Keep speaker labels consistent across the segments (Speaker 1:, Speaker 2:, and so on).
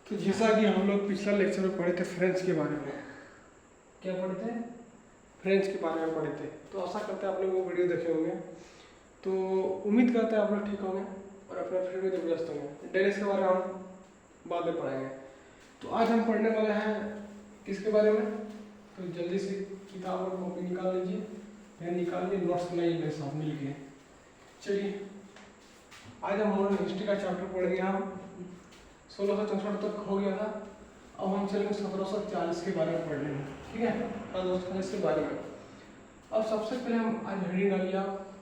Speaker 1: तो जैसा कि हम लोग पिछला लेक्चर में पढ़े थे फ्रेंच के बारे में, क्या पढ़े थे? फ्रेंच के बारे में पढ़े थे। तो आशा करते हैं आप लोग वो वीडियो देखे होंगे। तो उम्मीद करते हैं आप लोग ठीक होंगे और अपने फ्रेंड में व्यस्त होंगे। डेनिस के बारे में हम बाद में पढ़ेंगे। तो आज हम पढ़ने वाले हैं किसके बारे में? तो जल्दी से किताब और कॉपी निकाल लीजिए, पेन निकालिए, नोट्स बनाइए मेरे साथ मिल के। चलिए, आज हम मॉडर्न हिस्ट्री का चैप्टर पढ़ेंगे। हम 1664 तक हो गया था, अब हम चलेंगे 1740 के बारे में पढ़ने में। ठीक है, 1740 के बारे में। अब सबसे पहले हम आज हेडिंग डालिए आप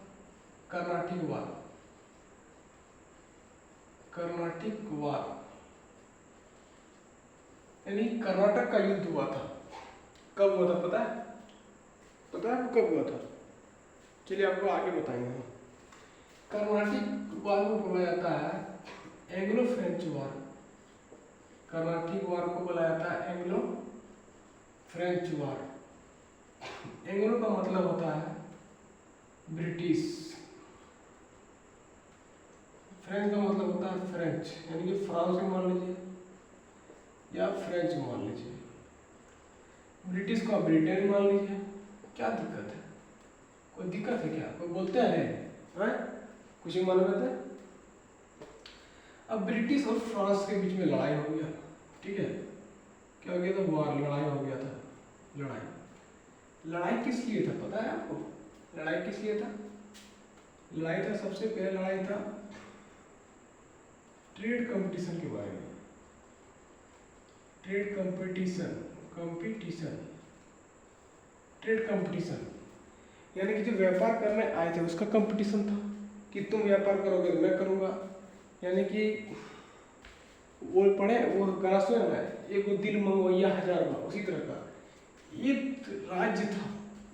Speaker 1: कर्नाटिक वार। कर्नाटिक वार यानी कर्नाटक का युद्ध हुआ था। कब हुआ था पता है? पता है आपको कब हुआ था? चलिए आपको आगे बताएंगे हम। कर्नाटिक वार को बोला जाता है एंग्लो फ्रेंच वार। कर्नाटिक वार को बोला जाता है एंग्लो फ्रेंच वार। एंग्लो का मतलब होता है ब्रिटिश, फ्रेंच का मतलब होता है फ्रेंच, यानी कि फ्रांस में मान लीजिए या फ्रेंच मान लीजिए। ब्रिटिश को ब्रिटेन मान लीजिए। क्या दिक्कत है? कोई दिक्कत है क्या? कोई बोलते हैं कुछ ही मालूम रहता है। अब ब्रिटिश और फ्रांस के बीच में लड़ाई हो गया। ठीक है, क्या हो गया था? वार, लड़ाई हो गया था। लड़ाई किस लिए था पता है आपको? लड़ाई किस लिए था? लड़ाई था, सबसे पहले लड़ाई था ट्रेड कंपटीशन के बारे में। ट्रेड कंपटीशन, ट्रेड कंपटीशन यानी कि जो व्यापार करने आए थे उसका कंपटीशन था कि तुम व्यापार करोगे तो मैं करूँगा। यानी कि वो पढ़े, वो गाना सुने ना, एक दिल मंगवैया हजार बा, उसी तरह का एक राज्य था।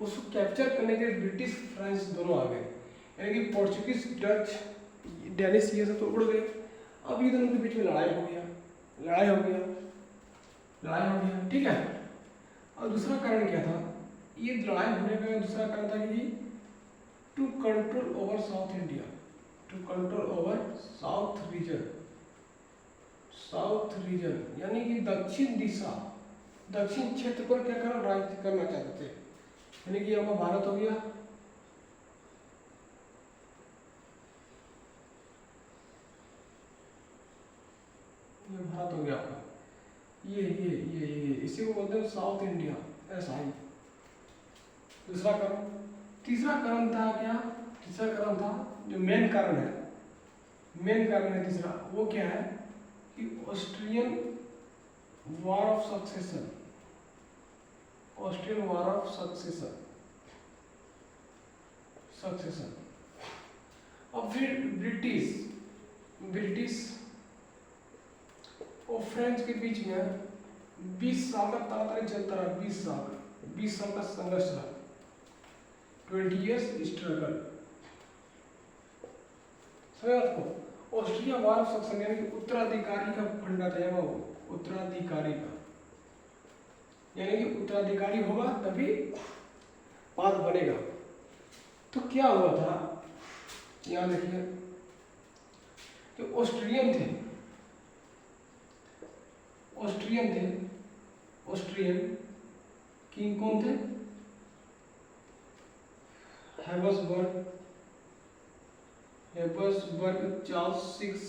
Speaker 1: उसको कैप्चर करने के लिए ब्रिटिश फ्रांस दोनों आ गए, यानी कि पोर्चुगीज, डच, डेनिश ये सब तो उड़ गए। अब ये दोनों के बीच में लड़ाई हो गया। ठीक है। और दूसरा कारण क्या था? ये लड़ाई होने का दूसरा कारण था कि to control over South India, to control over south region यानी कि दक्षिण दिशा, दक्षिण क्षेत्र पर क्या करना, राज्य करना चाहते थे। यानी कि आपका भारत हो गया, ये भारत हो गया आपका, ये इसी को बोलते हैं साउथ इंडिया, ऐसा ही। दूसरा कारण। तीसरा कारण था क्या? तीसरा कारण था जो मेन कारण है तीसरा, वो क्या है कि ऑस्ट्रियन वॉर ऑफ सक्सेशन। और फिर ब्रिटिश और फ्रेंच के बीच में 20 साल का तानातनी चलता रहा। 20 साल का संघर्ष रहा। 20 years स्ट्रगल। समझ आपको? ऑस्ट्रिया वॉर ऑफ सक्सेशन यानी कि उत्तराधिकारी का फंडा था वो, उत्तराधिकारी का, यानी कि उत्तराधिकारी होगा तभी बात बनेगा। तो क्या हुआ था, यहाँ देखिए, तो ऑस्ट्रियन किंग कौन थे? हैबसबर्ग, चार्ल्स 6।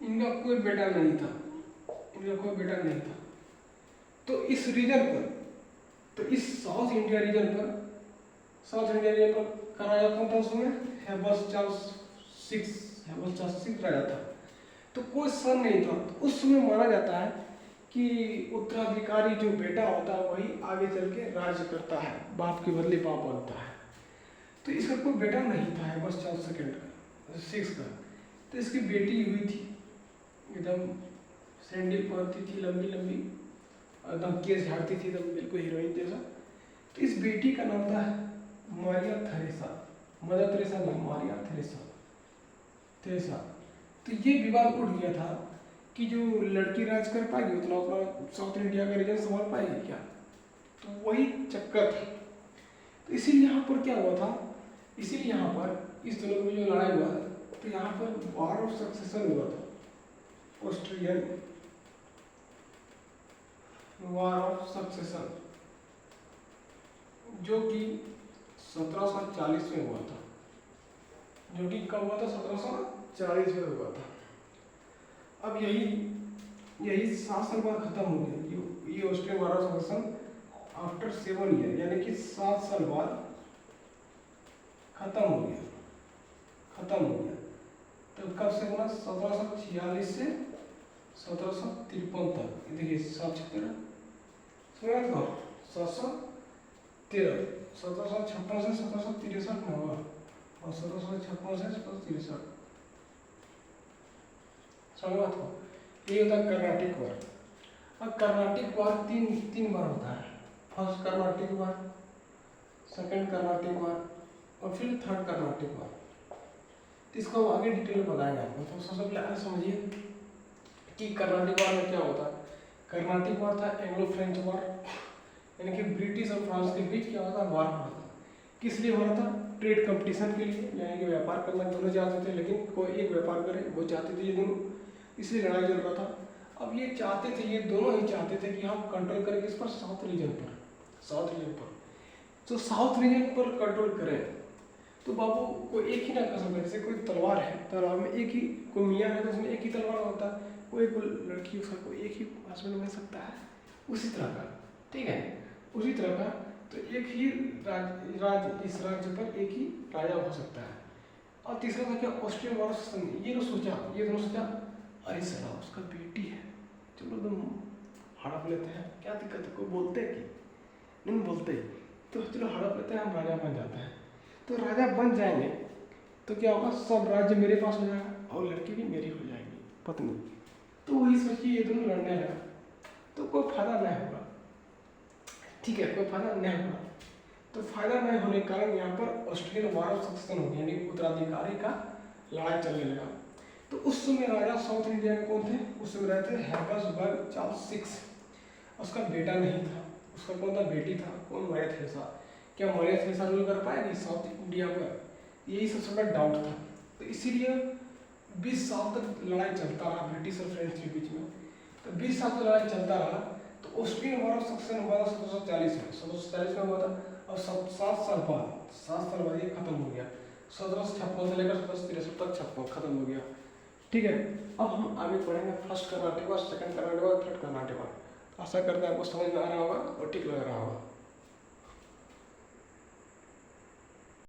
Speaker 1: इनका कोई बेटा नहीं था। तो इस रीजन पर, तो इस साउथ इंडिया रीजन पर का राजा कौन था उस समय? चार्ल्स 6 राजा था। तो कोई सन नहीं था। तो उस समय माना जाता है कि उत्तराधिकारी जो बेटा होता है वही आगे चल के राज्य करता है, बाप के बदले बाप बनता है। तो इसका कोई बेटा नहीं था चार्ल्स 6 का। तो इसकी बेटी हुई थी, एकदम सैंडल पहनती थी, लंबी एकदम केस झाड़ती थी, एकदम बिल्कुल हीरोइन जैसा। तो इस बेटी का नाम था मारिया थेरेसा, मदर थेरेसा नहीं, मारिया थेरेसा। तो ये विवाद उठ गया था कि जो लड़की राज कर पाएगी उतना साउथ इंडिया का रीजन संभाल पाएगी क्या? तो वही चक्कर था। तो इसीलिए यहाँ पर क्या हुआ था, इसीलिए यहाँ पर इस दोनों में जो लड़ाई हुआ, तो तो यहाँ पर वार ऑफ सक्सेशन हुआ था, ऑस्ट्रियन वार ऑफ सक्सेशन, जो कि 1740 में हुआ था। जो कि कब हुआ था? 1740 में हुआ था। अब यही 7 साल बाद खत्म हो गया ये Austrian war of succession after 7 year, यानी कि 7 साल बाद खत्म हो गया। तो कब से बना? 1746 से 1753 तक। देखिए 756 सुना था, 713, 1756 से 1763 में हुआ और 1756 से 1763 समझ बात को। ये होता है कर्नाटिक वार। अब कर्नाटिक वार तीन बार होता है। फर्स्ट कर्नाटिक वार, सेकंड कर्नाटिक वार और फिर थर्ड कर्नाटिक वार। तो इसको हम आगे डिटेल में बताएंगे आपको। तो सबसे पहले आप समझिए कि कर्नाटिक वार में क्या होता है। कर्नाटिक वार था एंग्लो फ्रेंच वार, यानी कि ब्रिटिश और फ्रांस के बीच क्या होता वार हुआ था। किस लिए हुआ था? ट्रेड कंपटीशन के लिए, यानी कि व्यापार करना दोनों चाहते थे, लेकिन कोई एक व्यापार करे वो चाहते थे ये दोनों, इसलिए लड़ाई चल रहा था। अब ये चाहते थे, ये दोनों ही चाहते थे कि हम कंट्रोल करें किस पर? साउथ रीजन पर। तो साउथ रीजन पर कंट्रोल करें तो बाबू को एक ही ना कर सकता। जैसे कोई तलवार है, तलवार में एक ही, कोई मियाँ है तो उसमें एक ही तलवार होता है, कोई लड़की उसका कोई एक ही हस्बैंड मिल सकता है, उसी तरह का। ठीक है, उसी तरह का। तो एक ही इस राज्य पर एक ही राजा हो सकता है। और तीसरा था क्या? Austrian war of succession. ये दोनों सोचा अरे सला उसका बेटी है, चलो तुम हड़प लेते हैं, क्या दिक्कत है? कोई बोलते हैं कि नहीं बोलते, तो चलो हड़प लेते हैं, हम राजा बन जाते हैं। तो राजा बन जाएंगे तो क्या होगा? सब राज्य मेरे पास हो जाएगा और लड़की भी मेरी हो जाएगी, पत्नी। तो वही सोचिए ये दोनों लड़ने लगा तो कोई फायदा नहीं होगा। ठीक है, कोई फायदा नहीं होगा। तो फायदा नहीं होने के कारण यहाँ पर ऑस्ट्रियन वार ऑफ सक्सेशन हो गया, यानी उत्तराधिकारी का लड़ाई चलने लगा। तो उस समय राजा साउथ इंडिया में कौन थे? उस समय रहते हैबसबर्ग चार्ल्स 6। उसका बेटा नहीं था, उसका कौन था? बेटी था। कौन? मरिया थेरेसा। क्या मरिया थेरेसा रूल कर पाएगी साउथ इंडिया पर? यही सबसे बड़ा डाउट था। तो इसीलिए 20 साल तक लड़ाई चलता रहा ब्रिटिश और फ्रेंच के बीच में। तो 20 साल तक लड़ाई चलता रहा। तो ऑस्ट्रियन वार ऑफ सक्सेशन हुआ था 1740 में हुआ था। और 7 साल बाद ये खत्म हो गया। 1756 से लेकर 1763 तक खत्म हो गया। ठीक है, अब हम आगे पढ़ेंगे फर्स्ट कर्नाटिक वार, सेकंड कर्नाटिक वार, थर्ड कर्नाटिक वार। आशा करते हैं आपको समझ में आ रहा होगा और ठीक लग रहा होगा।